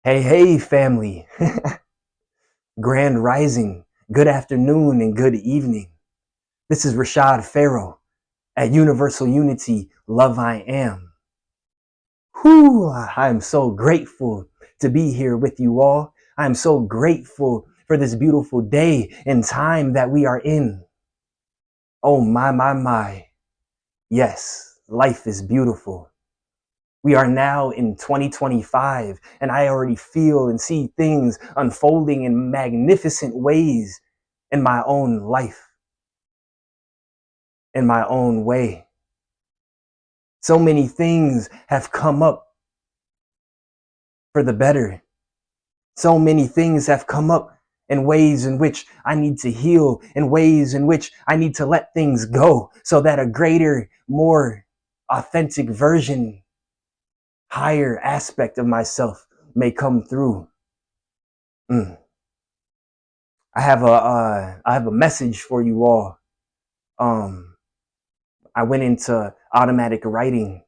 Hey, hey, family. Grand rising. Good afternoon and good evening. This is Rashad Farrow at Universal Unity Love I Am. Whew, I am so grateful to be here with you all. I am so grateful for this beautiful day and time that we are in. Oh, my. Yes, life is beautiful. We are now in 2025, and I already feel and see things unfolding in magnificent ways in my own life, in my own way. So many things have come up for the better. So many things have come up in ways in which I need to heal, in ways in which I need to let things go so that a greater, more authentic version, higher aspect of myself may come through. Mm. I have a message for you all. Um, I went into automatic writing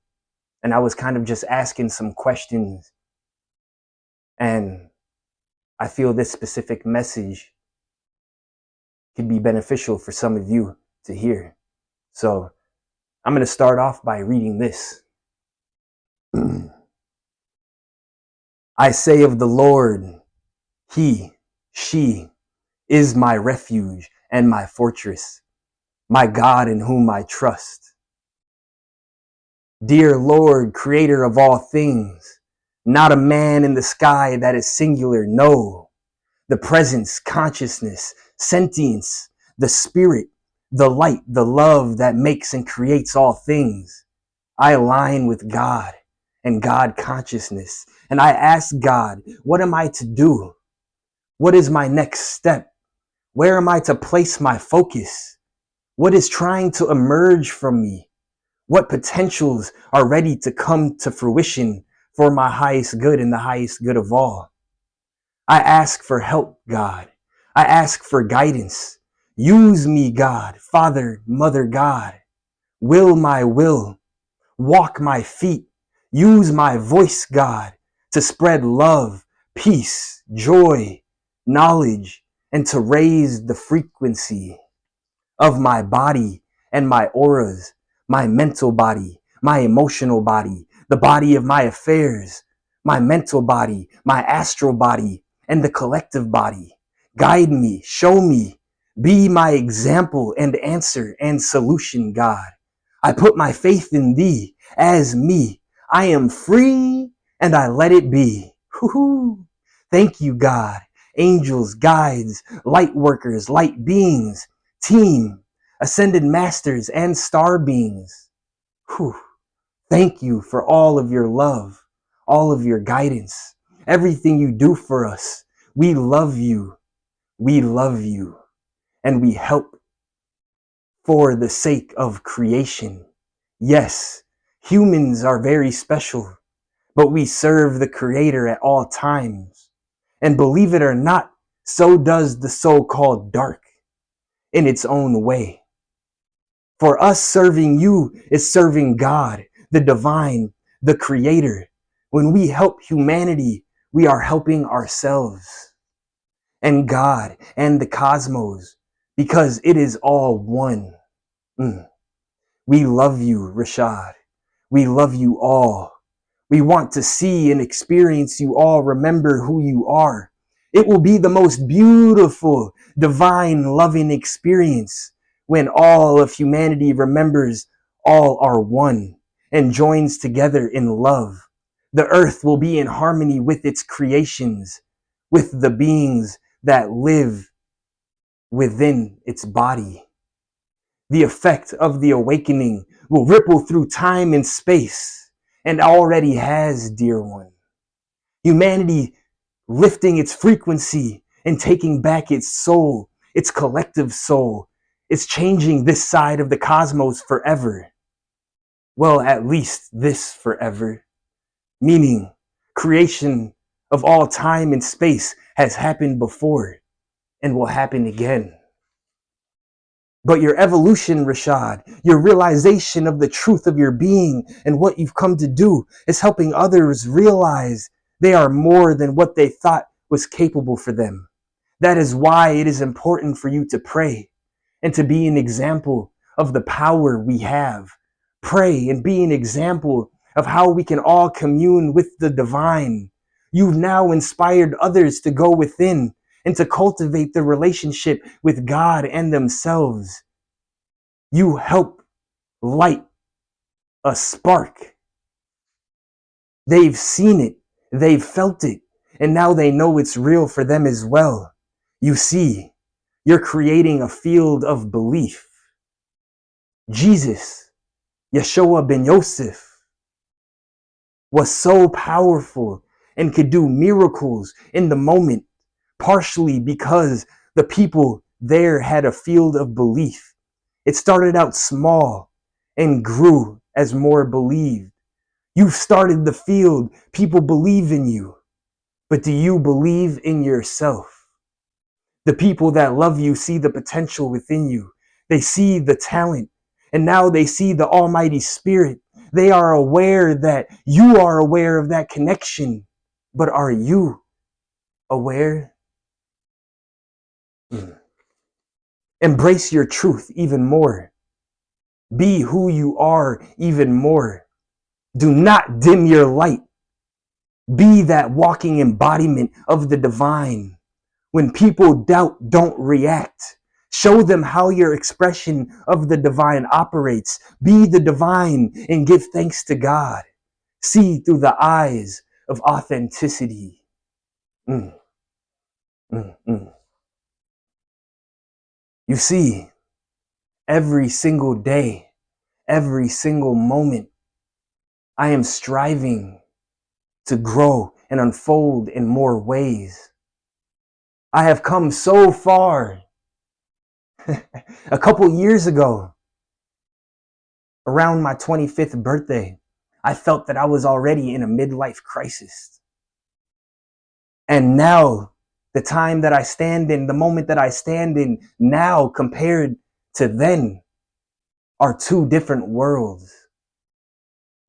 and I was kind of just asking some questions, and I feel this specific message could be beneficial for some of you to hear. So I'm going to start off by reading this. I say of the Lord, He, she is my refuge and my fortress, my God in whom I trust. Dear Lord, creator of all things, not a man in the sky that is singular, no. The presence, consciousness, sentience, the spirit, the light, the love that makes and creates all things. I align with God and God consciousness, and I ask God, what am I to do? What is my next step? Where am I to place my focus? What is trying to emerge from me? What potentials are ready to come to fruition for my highest good and the highest good of all? I ask for help, God. I ask for guidance. Use me, God, Father, Mother, God. Will my will, walk my feet, use my voice, God, to spread love, peace, joy, knowledge, and to raise the frequency of my body and my auras, my mental body, my emotional body, the body of my affairs, my mental body, my astral body, and the collective body. Guide me, show me, be my example and answer and solution, God. I put my faith in thee as me. I am free and I let it be. Woo-hoo. Thank you, God. Angels, guides, light workers, light beings, team, ascended masters, and star beings. Whew. Thank you for all of your love, all of your guidance, everything you do for us. We love you. We love you. And we help for the sake of creation. Yes, humans are very special, but we serve the Creator at all times. And believe it or not, so does the so-called dark in its own way. For us, serving you is serving God, the divine, the creator. When we help humanity, we are helping ourselves and God and the cosmos, because it is all one. We love you, Rashad. We love you all. We want to see and experience you all. Remember who you are. It will be the most beautiful, divine, loving experience when all of humanity remembers all are one and joins together in love. The earth will be in harmony with its creations, with the beings that live within its body. The effect of the awakening will ripple through time and space, and already has, dear one. Humanity lifting its frequency and taking back its soul, its collective soul. It's changing this side of the cosmos forever. Well, at least this forever. Meaning, creation of all time and space has happened before and will happen again. But your evolution, Rashad, your realization of the truth of your being and what you've come to do is helping others realize They are more than what they thought was capable for them. That is why it is important for you to pray and to be an example of the power we have. Pray and be an example of how we can all commune with the divine. You've now inspired others to go within and to cultivate the relationship with God and themselves. You help light a spark. They've seen it, they've felt it, and now they know it's real for them as well. You see, you're creating a field of belief. Jesus, Yeshua ben Yosef, was so powerful and could do miracles in the moment, partially because the people there had a field of belief. It started out small and grew as more believed. You've started the field. People believe in you. But do you believe in yourself? The people that love you see the potential within you. They see the talent. And now they see the Almighty Spirit. They are aware that you are aware of that connection. But are you aware? Embrace your truth even more. Be who you are even more. Do not dim your light. Be that walking embodiment of the divine. When people doubt, don't react. Show them how your expression of the divine operates. Be the divine and give thanks to God. See through the eyes of authenticity. Mm, mm, mm. You see, every single day, every single moment, I am striving to grow and unfold in more ways. I have come so far. A couple years ago, around my 25th birthday, I felt that I was already in a midlife crisis. And now, the time that I stand in, the moment that I stand in now compared to then are two different worlds.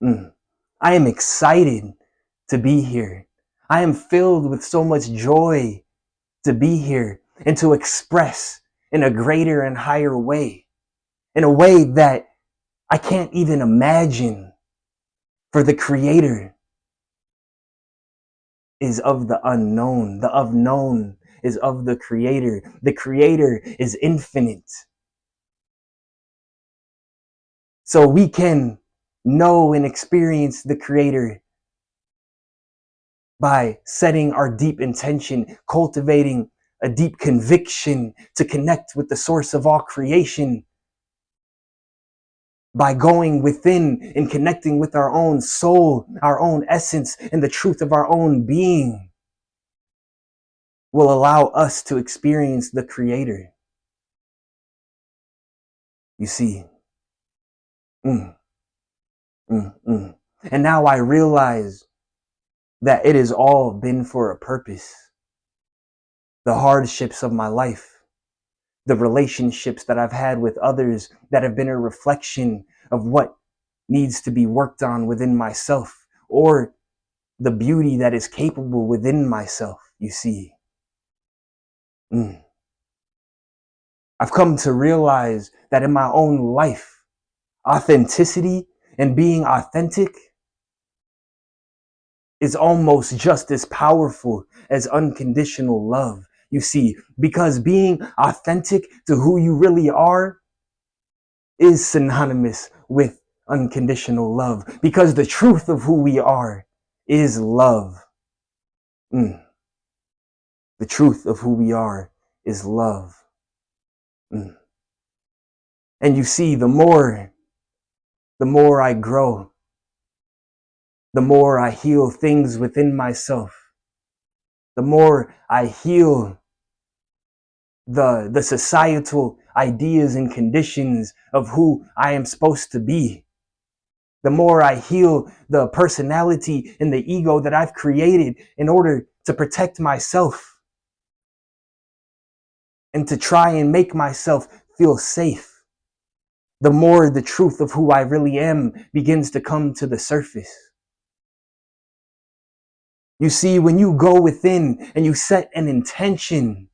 I am excited to be here. I am filled with so much joy to be here and to express in a greater and higher way, in a way that I can't even imagine. For the Creator is of the unknown. The unknown is of the Creator. The Creator is infinite. So we can know and experience the Creator by setting our deep intention, cultivating a deep conviction to connect with the source of all creation, by going within and connecting with our own soul, our own essence, and the truth of our own being will allow us to experience the Creator. You see, and now I realize that it has all been for a purpose. The hardships of my life, the relationships that I've had with others that have been a reflection of what needs to be worked on within myself, or the beauty that is capable within myself, you see. I've come to realize that in my own life, authenticity and being authentic is almost just as powerful as unconditional love. You see, because being authentic to who you really are is synonymous with unconditional love, because the truth of who we are is love. The truth of who we are is love. And you see, the more I grow, the more I heal things within myself, the more I heal the societal ideas and conditions of who I am supposed to be, the more I heal the personality and the ego that I've created in order to protect myself and to try and make myself feel safe, the more the truth of who I really am begins to come to the surface. You see, when you go within and you set an intention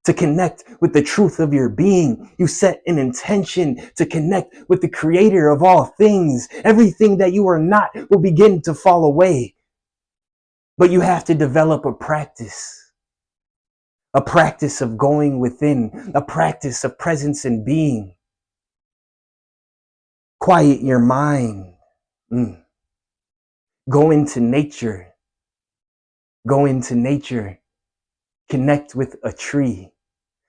to connect with the truth of your being, you set an intention to connect with the creator of all things. Everything that you are not will begin to fall away. But you have to develop a practice of going within, a practice of presence and being. Quiet your mind. Go into nature. Go into nature. Connect with a tree.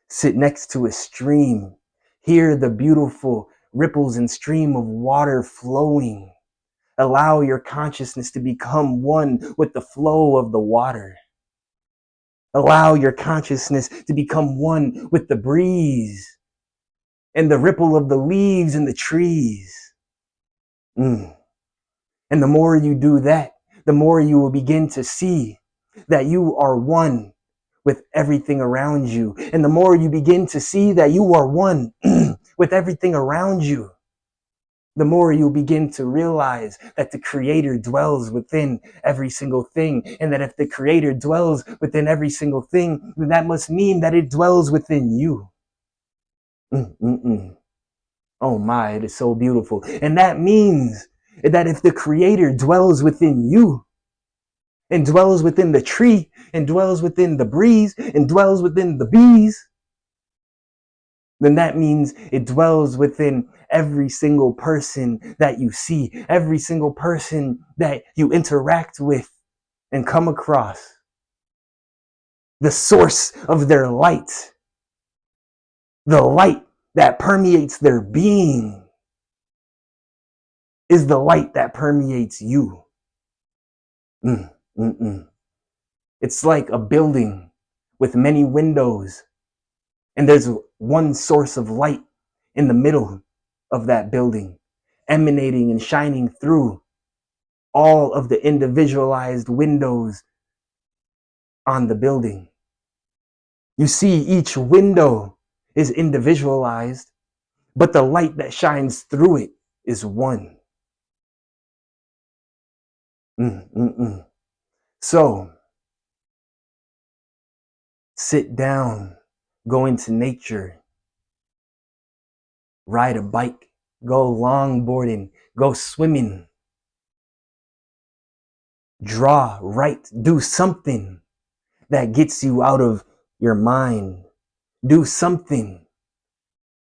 Sit next to a stream. Hear the beautiful ripples and stream of water flowing. Allow your consciousness to become one with the flow of the water. Allow your consciousness to become one with the breeze and the ripple of the leaves and the trees. And the more you do that, the more you will begin to see that you are one with everything around you. And the more you begin to see that you are one with everything around you, the more you'll begin to realize that the creator dwells within every single thing. And that if the creator dwells within every single thing, then that must mean that it dwells within you. Oh my, it is so beautiful. And that means that if the creator dwells within you, and dwells within the tree, and dwells within the breeze, and dwells within the bees, then that means it dwells within every single person that you see, every single person that you interact with and come across. The source of their light, the light that permeates their being, is the light that permeates you. It's like a building with many windows, and there's one source of light in the middle of that building, emanating and shining through all of the individualized windows on the building. You see, each window is individualized, but the light that shines through it is one. So, sit down, go into nature, ride a bike, go longboarding, go swimming, draw, write, do something that gets you out of your mind. Do something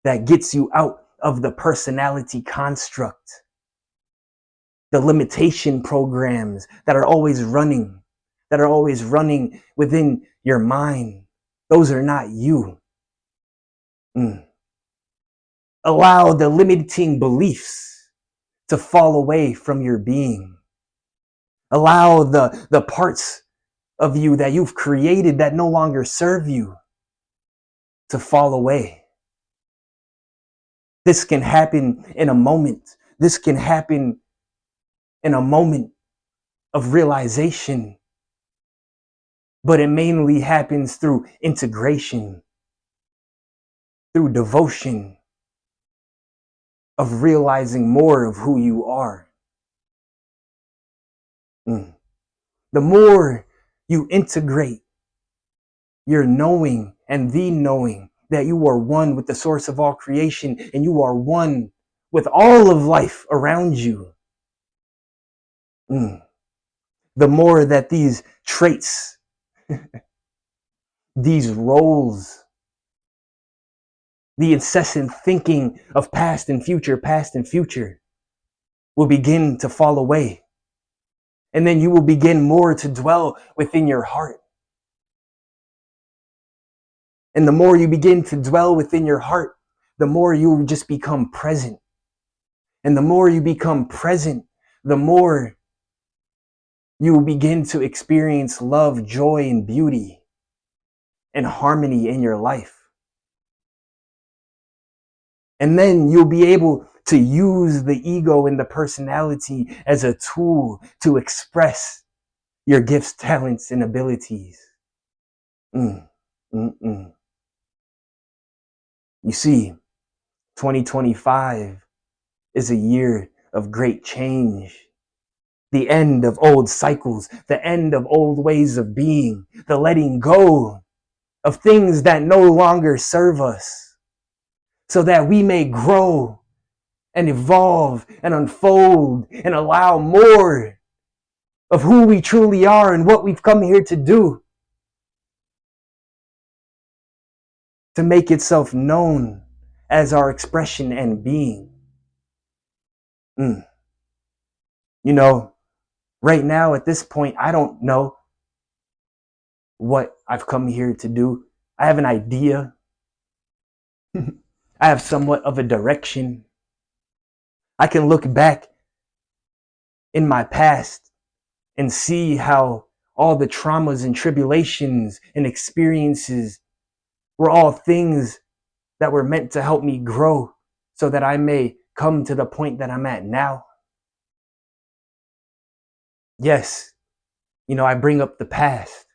that gets you out of the personality construct, the limitation programs that are always running within your mind. Those are not you. Allow the limiting beliefs to fall away from your being. Allow the parts of you that you've created that no longer serve you to fall away. This can happen in a moment. This can happen in a moment of realization, but it mainly happens through integration, through devotion, of realizing more of who you are. The more you integrate your knowing and the knowing that you are one with the source of all creation and you are one with all of life around you, the more that these traits, these roles, the incessant thinking of past and future will begin to fall away. And then you will begin more to dwell within your heart. And the more you begin to dwell within your heart, the more you just become present. And the more you become present, the more you will begin to experience love, joy, and beauty and harmony in your life. And then you'll be able to use the ego and the personality as a tool to express your gifts, talents, and abilities. You see, 2025 is a year of great change. The end of old cycles, the end of old ways of being, the letting go of things that no longer serve us, so that we may grow and evolve and unfold and allow more of who we truly are and what we've come here to do, to make itself known as our expression and being. You know, right now at this point, I don't know what I've come here to do. I have an idea. I have somewhat of a direction. I can look back in my past and see how all the traumas and tribulations and experiences were all things that were meant to help me grow so that I may come to the point that I'm at now. Yes, you know, I bring up the past.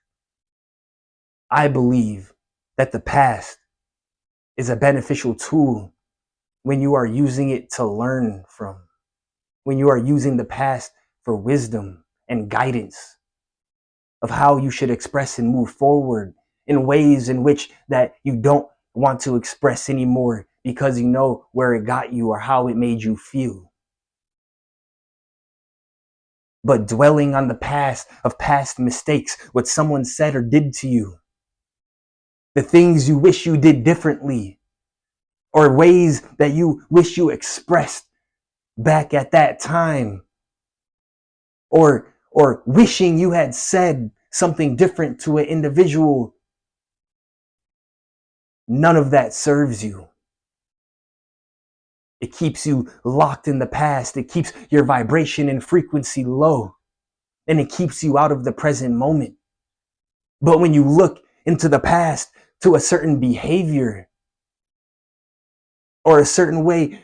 I believe that the past is a beneficial tool when you are using it to learn from, when you are using the past for wisdom and guidance of how you should express and move forward in ways in which that you don't want to express anymore because you know where it got you or how it made you feel. But dwelling on the past of past mistakes, what someone said or did to you, the things you wish you did differently, or ways that you wish you expressed back at that time, or wishing you had said something different to an individual, none of that serves you. It keeps you locked in the past. It keeps your vibration and frequency low, and it keeps you out of the present moment. But when you look into the past to a certain behavior or a certain way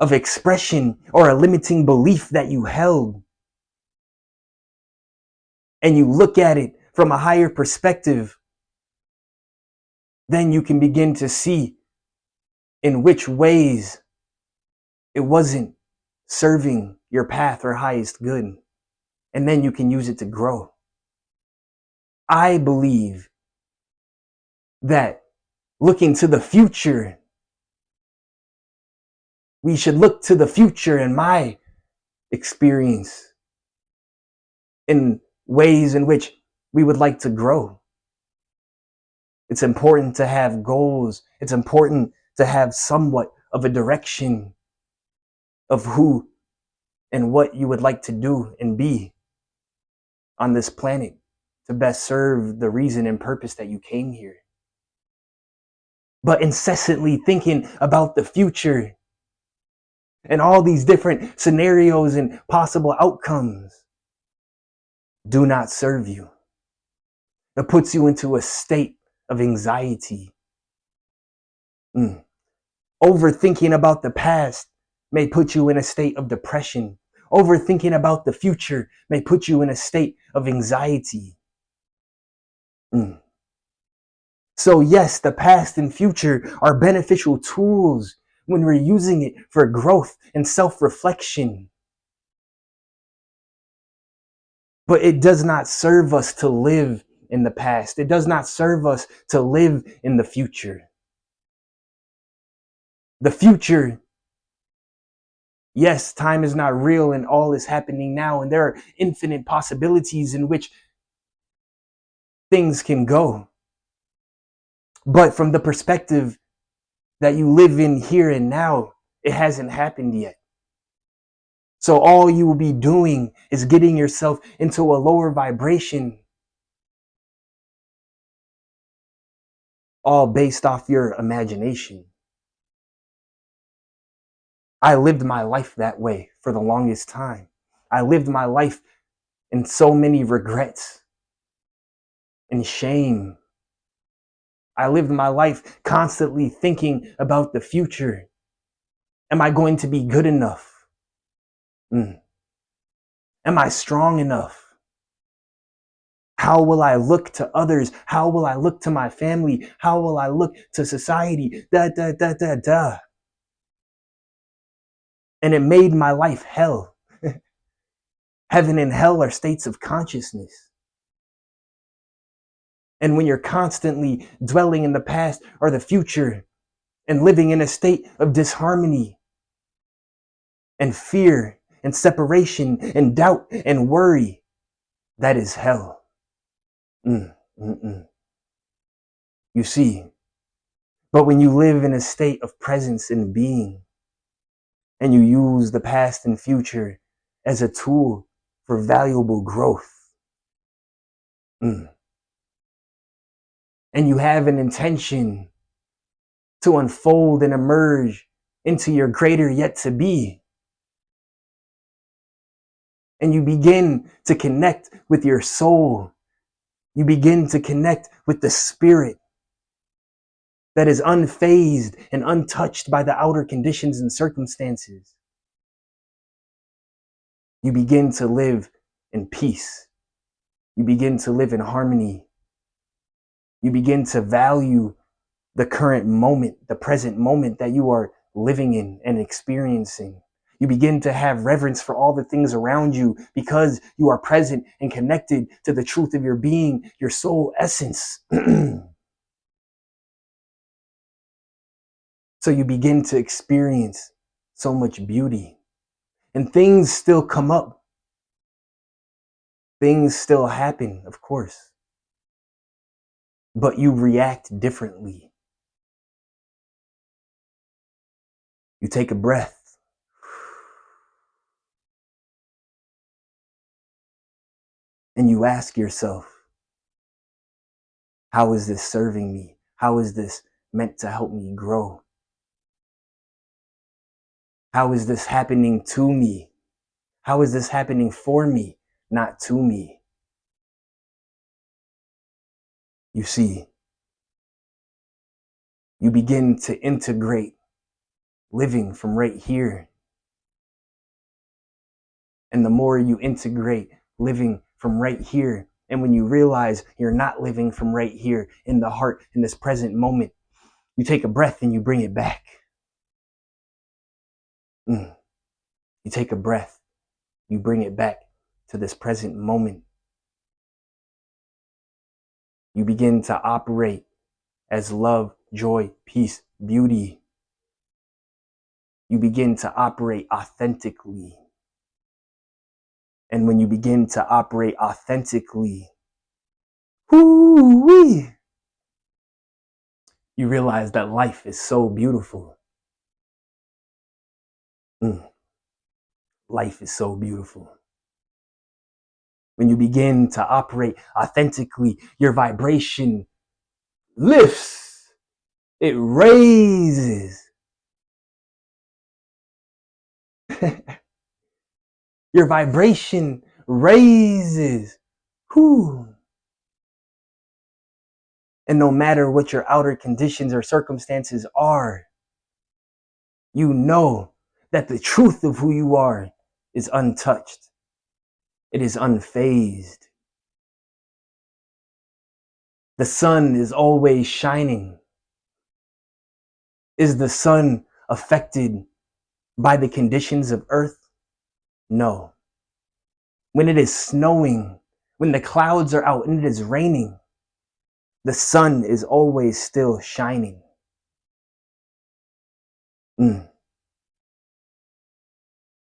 of expression or a limiting belief that you held, and you look at it from a higher perspective, then you can begin to see in which ways it wasn't serving your path or highest good. And then you can use it to grow. I believe that looking to the future, we should look to the future in my experience in ways in which we would like to grow. It's important to have goals. It's important to have somewhat of a direction of who and what you would like to do and be on this planet to best serve the reason and purpose that you came here. But incessantly thinking about the future and all these different scenarios and possible outcomes do not serve you. It puts you into a state of anxiety. Overthinking about the past may put you in a state of depression. Overthinking about the future may put you in a state of anxiety. So yes, the past and future are beneficial tools when we're using it for growth and self-reflection. But it does not serve us to live in the past. It does not serve us to live in the future. The future, yes, time is not real and all is happening now, and there are infinite possibilities in which things can go. But from the perspective that you live in here and now, it hasn't happened yet. So all you will be doing is getting yourself into a lower vibration, all based off your imagination. I lived my life that way for the longest time. I lived my life in so many regrets and shame. I lived my life constantly thinking about the future. Am I going to be good enough? Am I strong enough? How will I look to others? How will I look to my family? How will I look to society? And it made my life hell. Heaven and hell are states of consciousness. And when you're constantly dwelling in the past or the future and living in a state of disharmony and fear and separation and doubt and worry, that is hell. Mm, mm, mm. You see, but when you live in a state of presence and being, and you use the past and future as a tool for valuable growth, and you have an intention to unfold and emerge into your greater yet to be, and you begin to connect with your soul, you begin to connect with the spirit that is unfazed and untouched by the outer conditions and circumstances. You begin to live in peace. You begin to live in harmony. You begin to value the current moment, the present moment that you are living in and experiencing. You begin to have reverence for all the things around you because you are present and connected to the truth of your being, your soul essence. So you begin to experience so much beauty, and things still come up. Things still happen, of course, but you react differently. You take a breath. And you ask yourself, how is this serving me? How is this meant to help me grow? How is this happening to me? How is this happening for me, not to me? You see, you begin to integrate living from right here. And the more you integrate living from right here, and when you realize you're not living from right here in the heart, in this present moment, you take a breath and you bring it back. You take a breath, you bring it back to this present moment. You begin to operate as love, joy, peace, beauty. You begin to operate authentically. And when you begin to operate authentically, you realize that life is so beautiful. Life is so beautiful. When you begin to operate authentically, your vibration lifts, it raises. Your vibration raises. And no matter what your outer conditions or circumstances are, you know that the truth of who you are is untouched. It is unfazed. The sun is always shining. Is the sun affected by the conditions of earth? No. When it is snowing, when the clouds are out and it is raining, the sun is always still shining.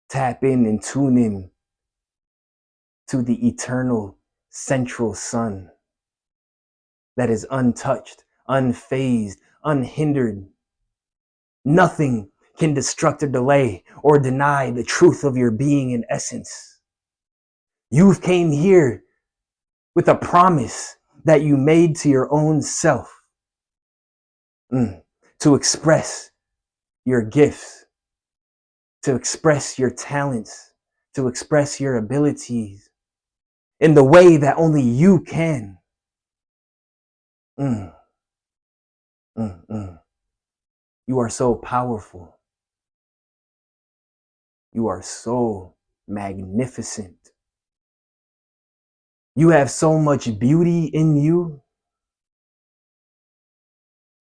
Tap in and tune in to the eternal central sun that is untouched, unfazed, unhindered. Nothing can destruct or delay or deny the truth of your being and essence. You came here with a promise that you made to your own self to express your gifts, to express your talents, to express your abilities in the way that only you can. You are so powerful. You are so magnificent. You have so much beauty in you.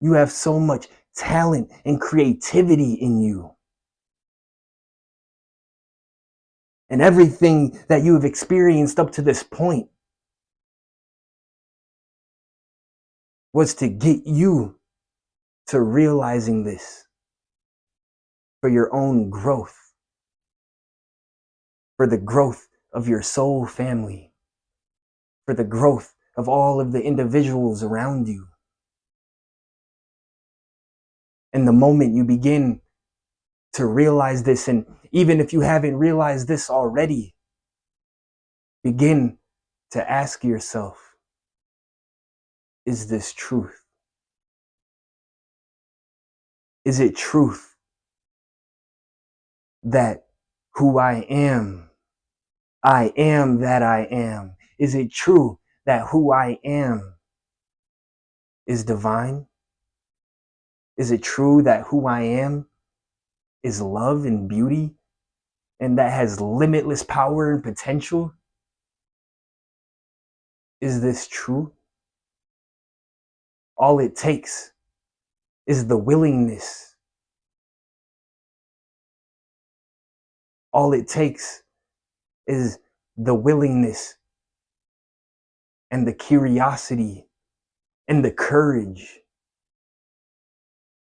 You have so much talent and creativity in you. And everything that you have experienced up to this point was to get you to realizing this for your own growth, for the growth of your soul family, for the growth of all of the individuals around you. And the moment you begin to realize this, and even if you haven't realized this already, begin to ask yourself, is this truth? Is it truth that who I am that I am? Is it true that who I am is divine? Is it true that who I am is love and beauty and that has limitless power and potential? Is this true? All it takes is the willingness. All it takes is the willingness and the curiosity and the courage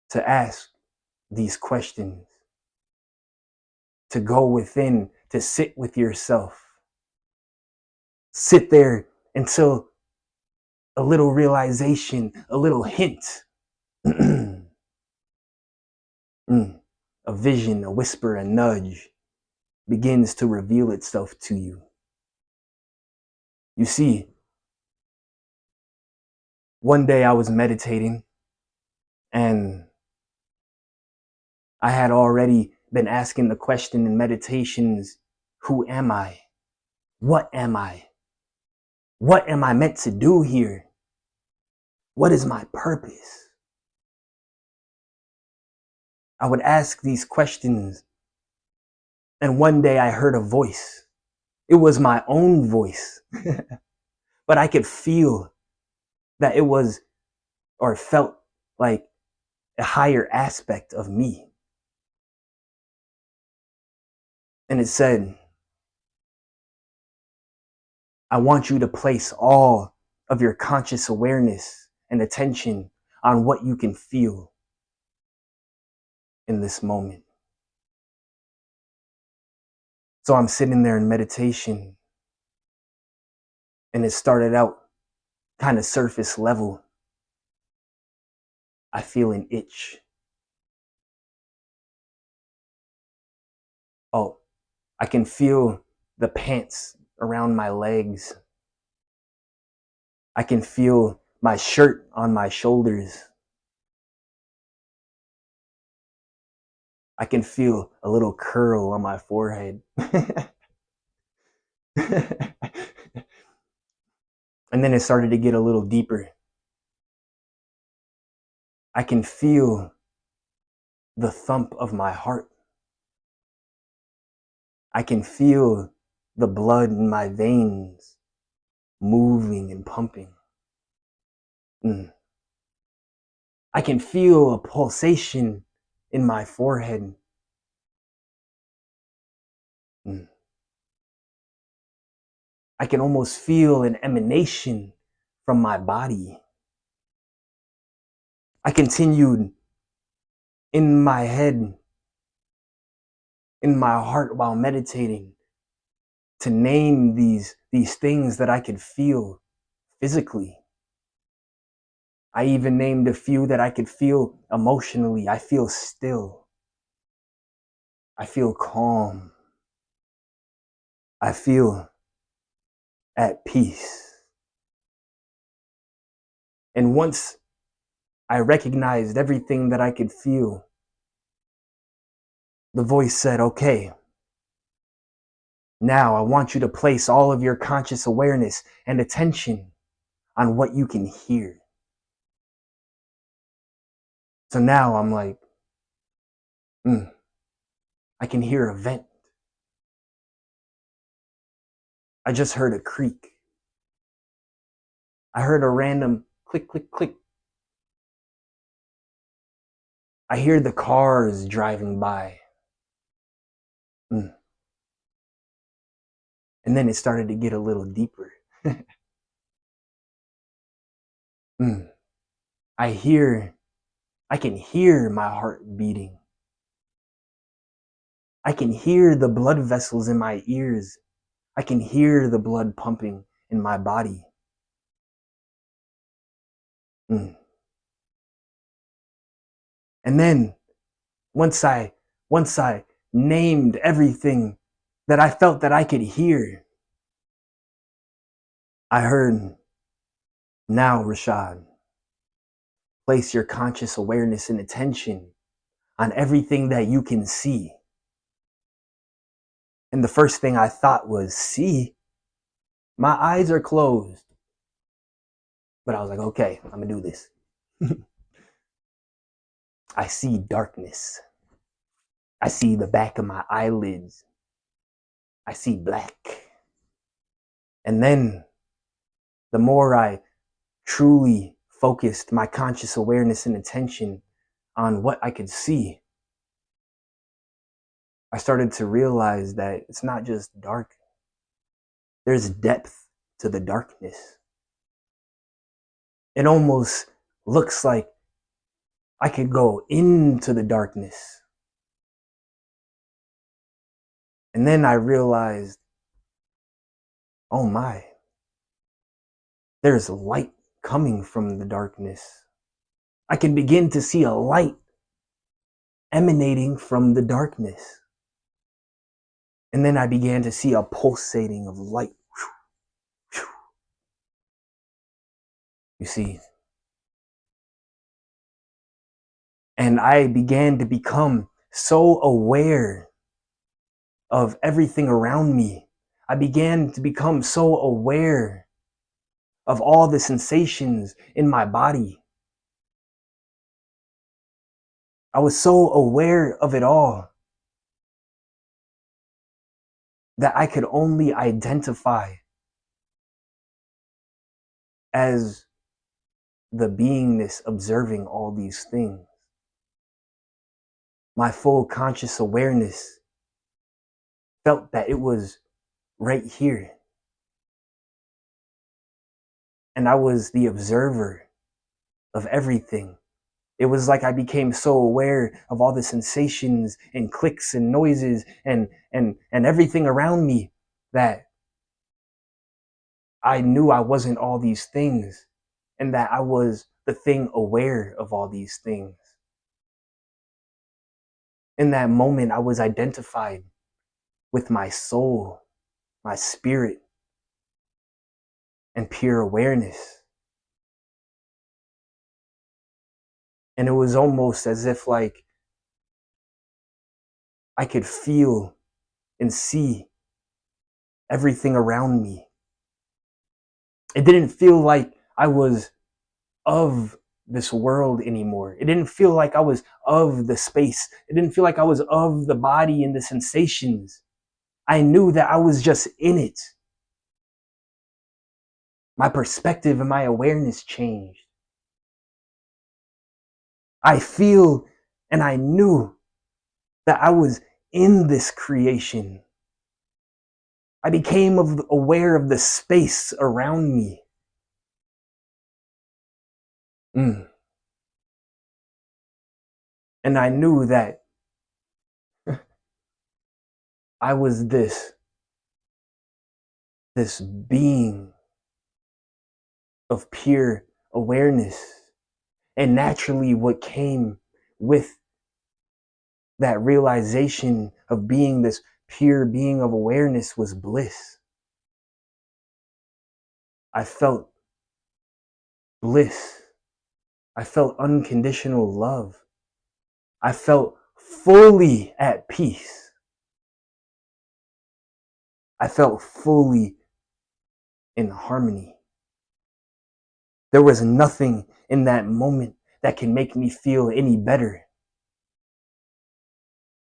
to ask these questions, to go within, to sit with yourself. Sit there until a little realization, a little hint, a vision, a whisper, a nudge begins to reveal itself to you. You see, one day I was meditating and I had already been asking the question in meditations, who am I? What am I? What am I meant to do here? What is my purpose? I would ask these questions, and one day I heard a voice. It was my own voice, but I could feel that it was or felt like a higher aspect of me. And it said, I want you to place all of your conscious awareness and attention on what you can feel in this moment. So I'm sitting there in meditation, and it started out kind of surface level. I feel an itch. Oh, I can feel the pants around my legs. I can feel my shirt on my shoulders. I can feel a little curl on my forehead. And then it started to get a little deeper. I can feel the thump of my heart. I can feel the blood in my veins moving and pumping. I can feel a pulsation in my forehead. I can almost feel an emanation from my body. I continued in my head, in my heart while meditating, to name these things that I could feel physically. I even named a few that I could feel emotionally. I feel still. I feel calm. I feel at peace. And once I recognized everything that I could feel, the voice said, okay, now I want you to place all of your conscious awareness and attention on what you can hear. So now I'm like, I can hear a vent. I just heard a creak. I heard a random click, click, click. I hear the cars driving by. And then it started to get a little deeper. I can hear my heart beating. I can hear the blood vessels in my ears. I can hear the blood pumping in my body. And then once I named everything that I felt that I could hear, I heard, now, Rashad, place your conscious awareness and attention on everything that you can see. And the first thing I thought was, see? My eyes are closed. But I was like, okay, I'm gonna do this. I see darkness. I see the back of my eyelids. I see black. And then the more I truly focused my conscious awareness and attention on what I could see, I started to realize that it's not just dark. There's depth to the darkness. It almost looks like I could go into the darkness. And then I realized, oh my, there's light coming from the darkness. I can begin to see a light emanating from the darkness. And then I began to see a pulsating of light. You see? And I began to become so aware of everything around me. I began to become so aware of all the sensations in my body. I was so aware of it all that I could only identify as the beingness observing all these things. My full conscious awareness felt that it was right here. And I was the observer of everything. It was like I became so aware of all the sensations and clicks and noises and everything around me that I knew I wasn't all these things, and that I was the thing aware of all these things. In that moment, I was identified with my soul, my spirit, and pure awareness. And it was almost as if like I could feel and see everything around me. It didn't feel like I was of this world anymore. It didn't feel like I was of the space. It didn't feel like I was of the body and the sensations. I knew that I was just in it. My perspective and my awareness changed. I feel and I knew that I was in this creation. I became aware of the space around me. And I knew that I was this being of pure awareness. And naturally, what came with that realization of being this pure being of awareness was bliss. I felt bliss. I felt unconditional love. I felt fully at peace. I felt fully in harmony. There was nothing in that moment that can make me feel any better.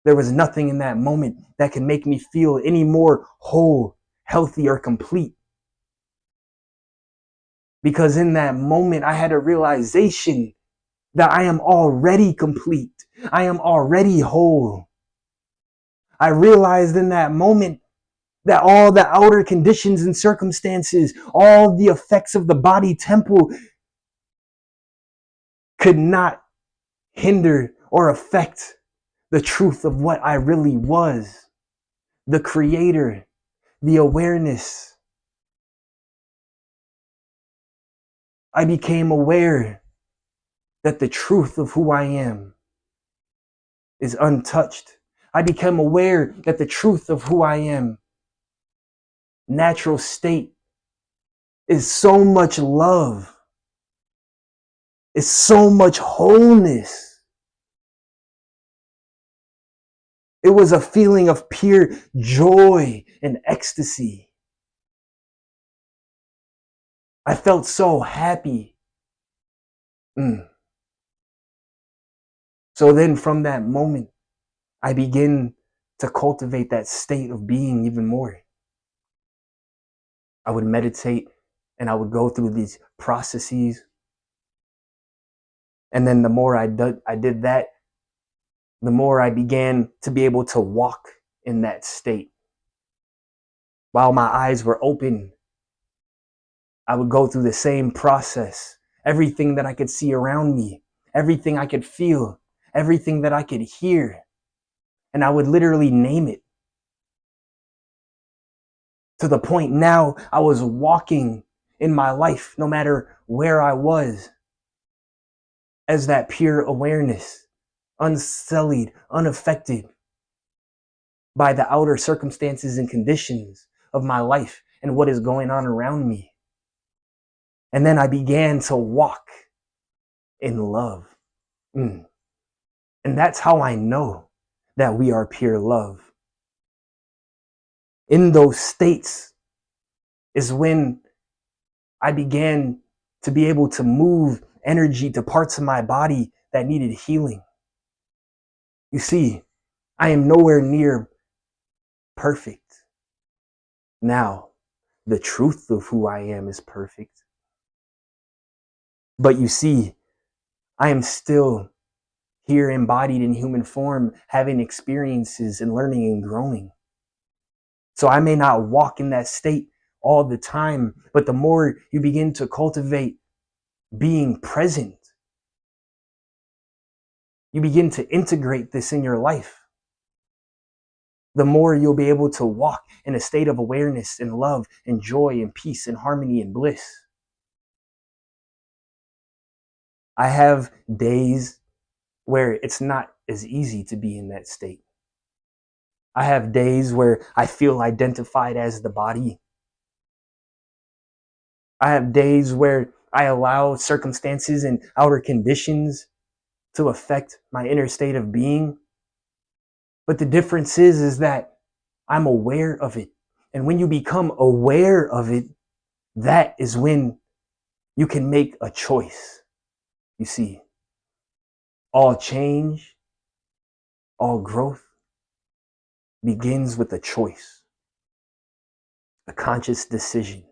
There was nothing in that moment that can make me feel any more whole, healthy, or complete. Because in that moment, I had a realization that I am already complete. I am already whole. I realized in that moment that all the outer conditions and circumstances, all the effects of the body temple could not hinder or affect the truth of what I really was, the creator, the awareness. I became aware that the truth of who I am is untouched. I became aware that the truth of who I am, natural state, is so much love, is so much wholeness. It was a feeling of pure joy and ecstasy. I felt so happy. So then from that moment, I begin to cultivate that state of being even more. I would meditate and I would go through these processes. And then the more I did that, the more I began to be able to walk in that state. While my eyes were open, I would go through the same process. Everything that I could see around me, everything I could feel, everything that I could hear. And I would literally name it. To the point now I was walking in my life, no matter where I was, as that pure awareness, unsullied, unaffected by the outer circumstances and conditions of my life and what is going on around me. And then I began to walk in love. And that's how I know that we are pure love. In those states is when I began to be able to move energy to parts of my body that needed healing. You see, I am nowhere near perfect. Now, the truth of who I am is perfect. But you see, I am still here embodied in human form, having experiences and learning and growing. So I may not walk in that state all the time, but the more you begin to cultivate being present, you begin to integrate this in your life, the more you'll be able to walk in a state of awareness and love and joy and peace and harmony and bliss. I have days where it's not as easy to be in that state. I have days where I feel identified as the body. I have days where I allow circumstances and outer conditions to affect my inner state of being. But the difference is that I'm aware of it. And when you become aware of it, that is when you can make a choice. You see, all change, all growth begins with a choice, a conscious decision.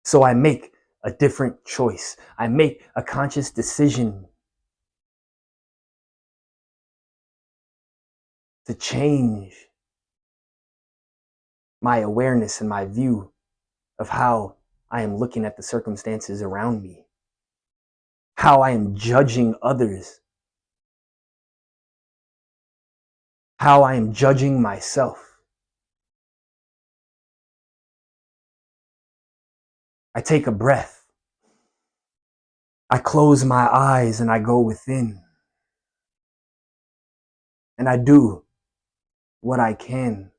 So I make a different choice. I make a conscious decision to change my awareness and my view of how I am looking at the circumstances around me, how I am judging others, how I am judging myself. I take a breath. I close my eyes and I go within. And I do what I can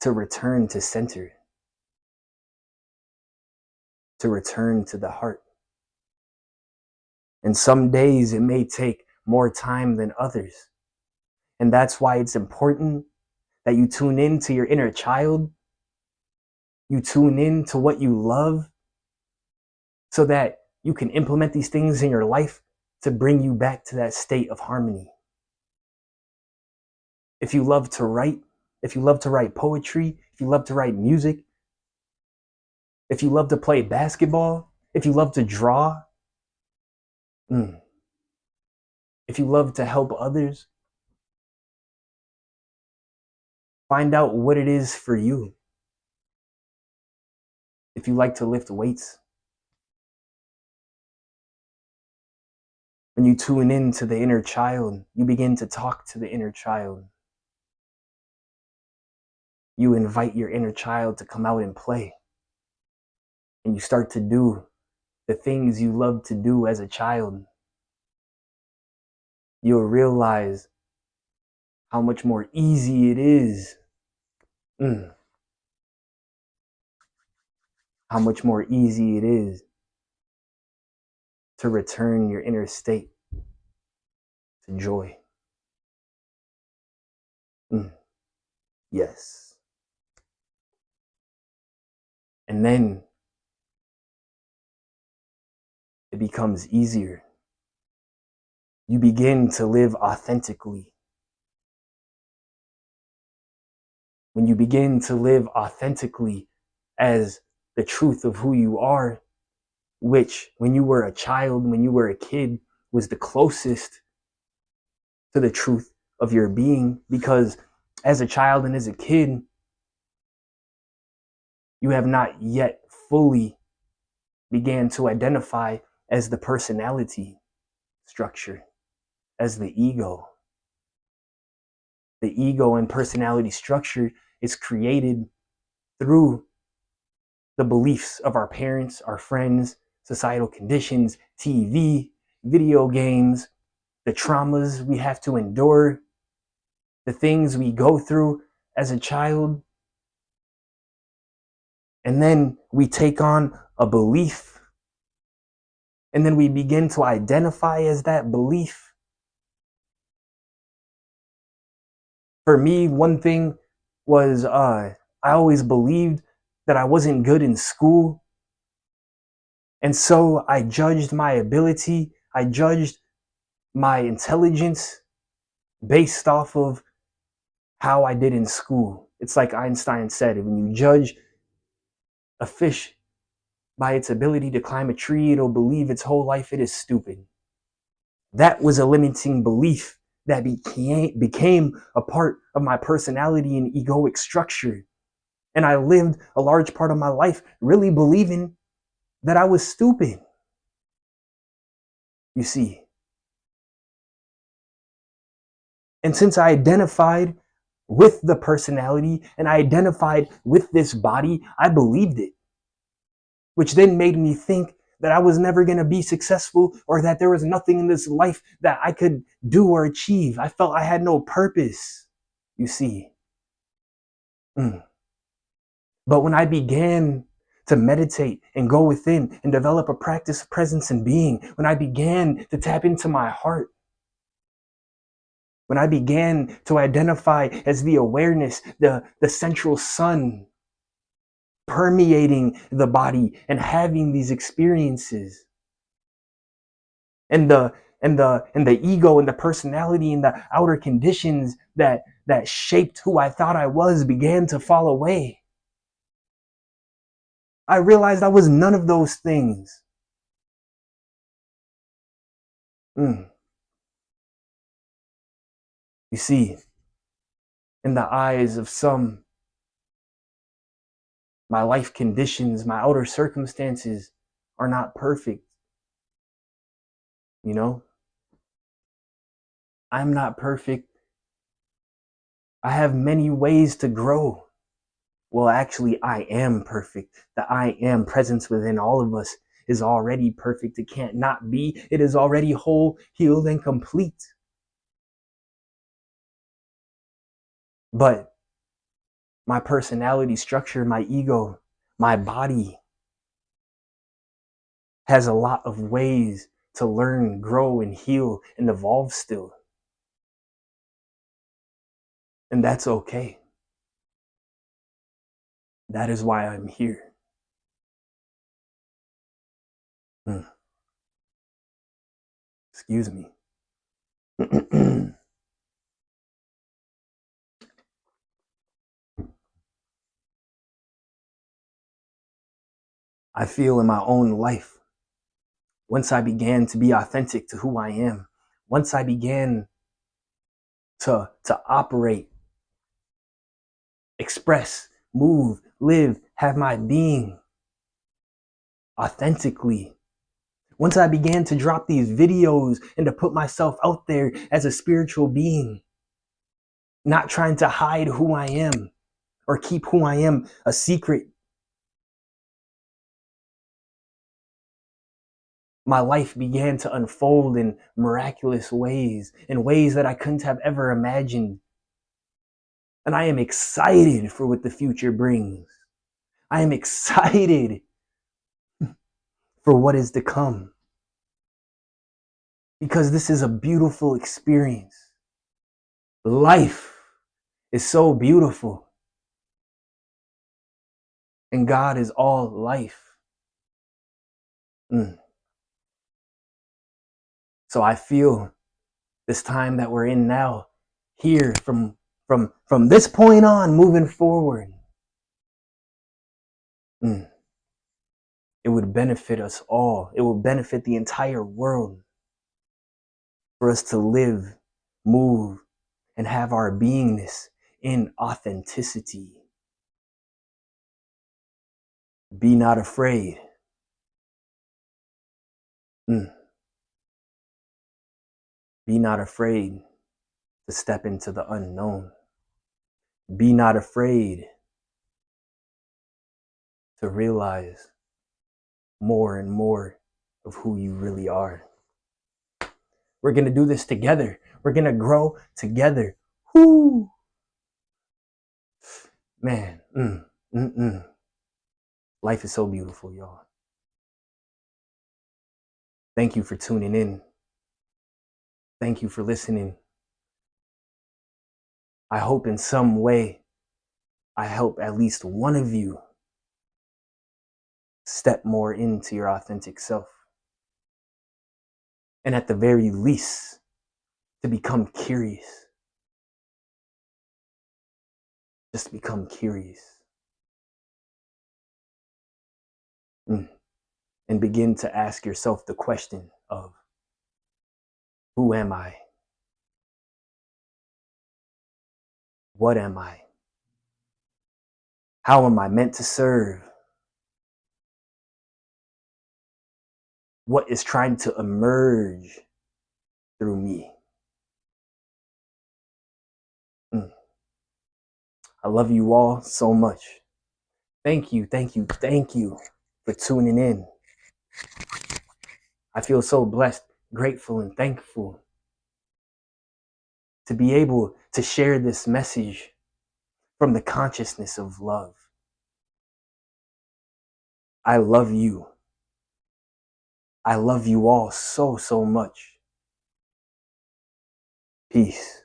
to return to center, to return to the heart. And some days it may take more time than others. And that's why it's important that you tune in to your inner child. You tune in to what you love so that you can implement these things in your life to bring you back to that state of harmony. If you love to write, if you love to write poetry, if you love to write music, if you love to play basketball, if you love to draw, if you love to help others, Find out what it is for you. If you like to lift weights, when you tune in to the inner child, you begin to talk to the inner child. You invite your inner child to come out and play. And you start to do the things you loved to do as a child. You'll realize how much more easy it is. How much more easy it is to return your inner state to joy. Yes. And then it becomes easier. You begin to live authentically. When you begin to live authentically as the truth of who you are, which when you were a child, when you were a kid, was the closest to the truth of your being, because as a child and as a kid, you have not yet fully began to identify as the personality structure, as the ego. The ego and personality structure is created through the beliefs of our parents, our friends, societal conditions, TV, video games, the traumas we have to endure, the things we go through as a child. And then we take on a belief, and then we begin to identify as that belief. For me, one thing was I always believed that I wasn't good in school. And so I judged my ability, I judged my intelligence based off of how I did in school. It's like Einstein said, when you judge a fish by its ability to climb a tree, it'll believe its whole life it is stupid. That was a limiting belief that became a part of my personality and egoic structure. And I lived a large part of my life really believing that I was stupid. You see. And since I identified with the personality and I identified with this body, I believed it, which then made me think that I was never going to be successful or that there was nothing in this life that I could do or achieve. I felt I had no purpose, you see. But when I began to meditate and go within and develop a practice of presence and being, when I began to tap into my heart, when I began to identify as the awareness, the central sun permeating the body and having these experiences, and the ego and the personality and the outer conditions that shaped who I thought I was began to fall away. I realized I was none of those things. You see, in the eyes of some, my life conditions, my outer circumstances are not perfect. You know, I'm not perfect. I have many ways to grow. Well, actually, I am perfect. The I am presence within all of us is already perfect. It can't not be. It is already whole, healed, and complete. But my personality structure, my ego, my body has a lot of ways to learn, grow, and heal and evolve still. And that's okay. That is why I'm here. Excuse me. I feel in my own life, once I began to be authentic to who I am, once I began to operate express, move, live, have my being authentically. Once I began to drop these videos and to put myself out there as a spiritual being, not trying to hide who I am or keep who I am a secret, my life began to unfold in miraculous ways, in ways that I couldn't have ever imagined. And I am excited for what the future brings. I am excited for what is to come, because this is a beautiful experience. Life is so beautiful, and God is all life. So I feel this time that we're in now, here from this point on, moving forward, it would benefit us all. It will benefit the entire world for us to live, move, and have our beingness in authenticity. Be not afraid. Be not afraid to step into the unknown. Be not afraid to realize more and more of who you really are. We're going to do this together. We're going to grow together. Whoo! Man, life is so beautiful, y'all. Thank you for tuning in. Thank you for listening. I hope in some way I help at least one of you step more into your authentic self. And at the very least, to become curious. Just become curious. And begin to ask yourself the question of, who am I? What am I? How am I meant to serve? What is trying to emerge through me? I love you all so much. Thank you for tuning in. I feel so blessed, grateful, and thankful to be able to share this message from the consciousness of love. I love you. I love you all so, so much. Peace.